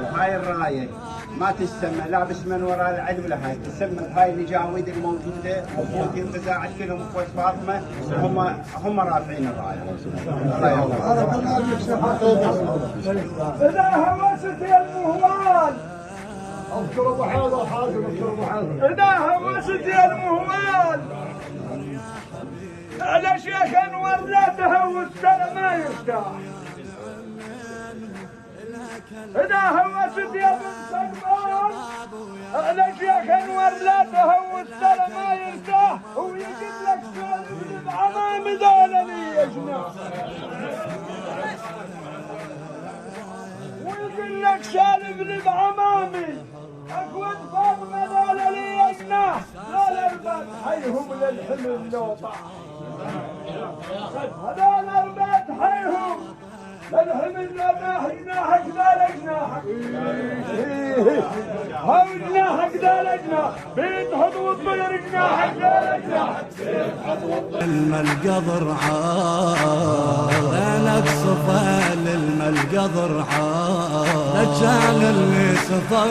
وهاي الرايه ما تسمى لا باسم من وراء العدل ولا هاي تسمى بهاي الجاويد الموجوده وفوتي القزاعد كلهم اخوة فاطمه هم رافعين الرايه. الله يحفظك. اذا هوست يا المهوال اذكر ابو حاضر حاضر اذكر ابو حاضر. اذا هوست يا المهوال على شيخ انور لا تهوس ترى ما يرتاح. إذا هوست يا بن سلمان على شيخ انور لا تهوس ترى ما يرتاح. ويجيب لك سالب بعمام ذولني يجنح ويقول لك سالب بعمامي اخوة فاطمة ذولني يجنح. لا الاربات حيهم للحمل لو طاح. هذول اربات حيهم للحمل لو طاح. جناحك ذا جناحك هاو جناحك ذا جناح بيت حضو الطير. جناحك ذا جناحك الملقى ضرعان لك صفا للملقى ضرعان رجال اللي سفر